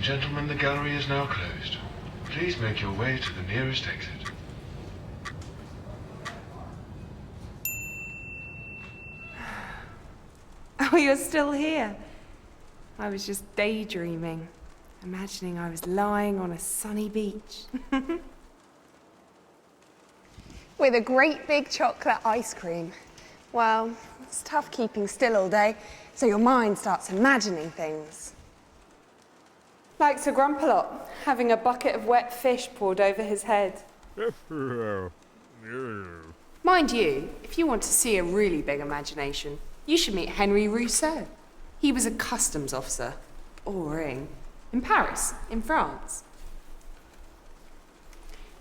gentlemen, the gallery is now closed. Please make your way to the nearest exit. Oh, you're still here. I was just daydreaming, imagining I was lying on a sunny beach. With a great big chocolate ice cream. Well, it's tough keeping still all day, so your mind starts imagining things. Like Sir Grumpalot, having a bucket of wet fish poured over his head. Mind you, if you want to see a really big imagination, you should meet Henri Rousseau. He was a customs officer, boring, in Paris, in France.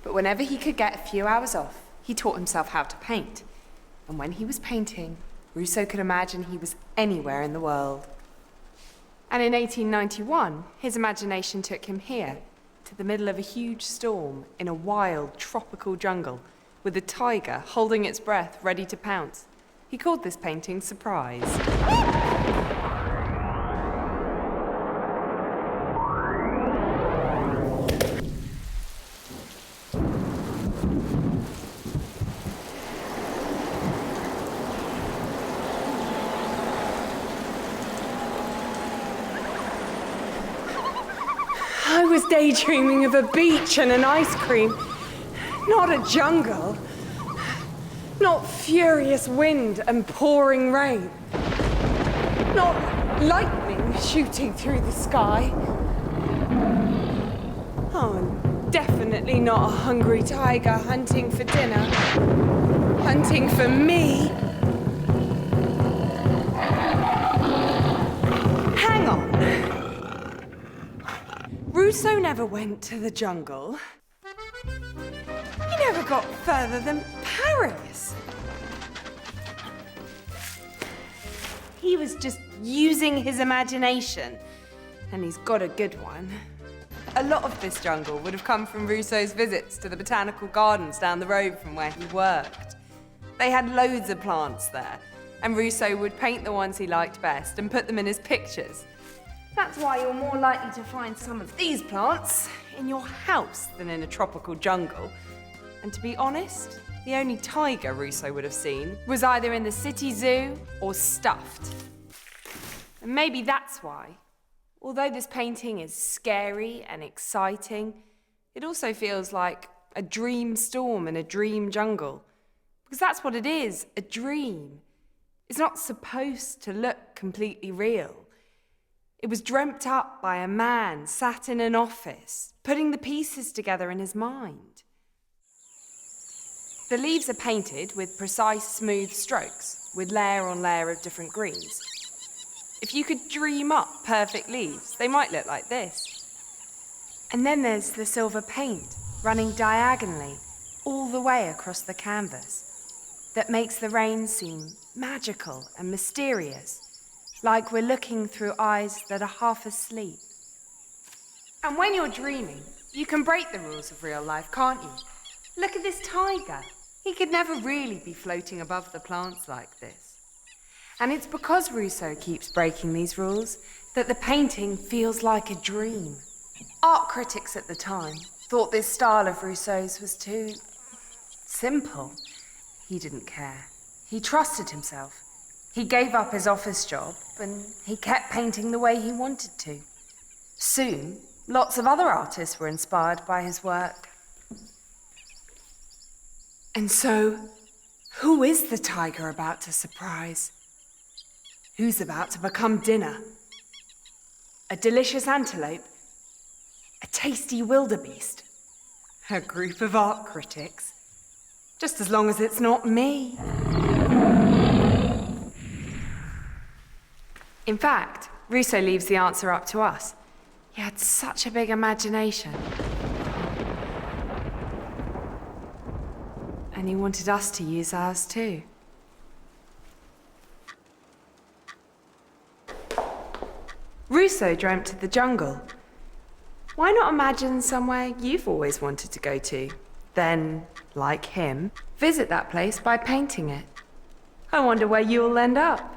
But whenever he could get a few hours off, he taught himself how to paint. And when he was painting, Rousseau could imagine he was anywhere in the world. And in 1891, his imagination took him here, to the middle of a huge storm in a wild, tropical jungle, with a tiger holding its breath, ready to pounce. He called this painting Surprise. I was daydreaming of a beach and an ice cream, not a jungle. Not furious wind and pouring rain. Not lightning shooting through the sky. Oh, and definitely not a hungry tiger hunting for dinner. Hunting for me. Hang on. Rousseau never went to the jungle. He never got further than Paris. He was just using his imagination, and he's got a good one. A lot of this jungle would have come from Rousseau's visits to the botanical gardens down the road from where he worked. They had loads of plants there, and Rousseau would paint the ones he liked best and put them in his pictures. That's why you're more likely to find some of these plants in your house than in a tropical jungle. And to be honest, the only tiger Rousseau would have seen was either in the city zoo or stuffed. And maybe that's why, although this painting is scary and exciting, it also feels like a dream storm in a dream jungle. Because that's what it is, a dream. It's not supposed to look completely real. It was dreamt up by a man sat in an office, putting the pieces together in his mind. The leaves are painted with precise, smooth strokes, with layer on layer of different greens. If you could dream up perfect leaves, they might look like this. And then there's the silver paint, running diagonally all the way across the canvas, that makes the rain seem magical and mysterious, like we're looking through eyes that are half asleep. And when you're dreaming, you can break the rules of real life, can't you? Look at this tiger. He could never really be floating above the plants like this. And it's because Rousseau keeps breaking these rules that the painting feels like a dream. Art critics at the time thought this style of Rousseau's was too simple. He didn't care. He trusted himself. He gave up his office job and he kept painting the way he wanted to. Soon, lots of other artists were inspired by his work. And so, who is the tiger about to surprise? Who's about to become dinner? A delicious antelope? A tasty wildebeest? A group of art critics? Just as long as it's not me. In fact, Rousseau leaves the answer up to us. He had such a big imagination. And he wanted us to use ours too. Rousseau dreamt of the jungle. Why not imagine somewhere you've always wanted to go to? Then, like him, visit that place by painting it. I wonder where you'll end up.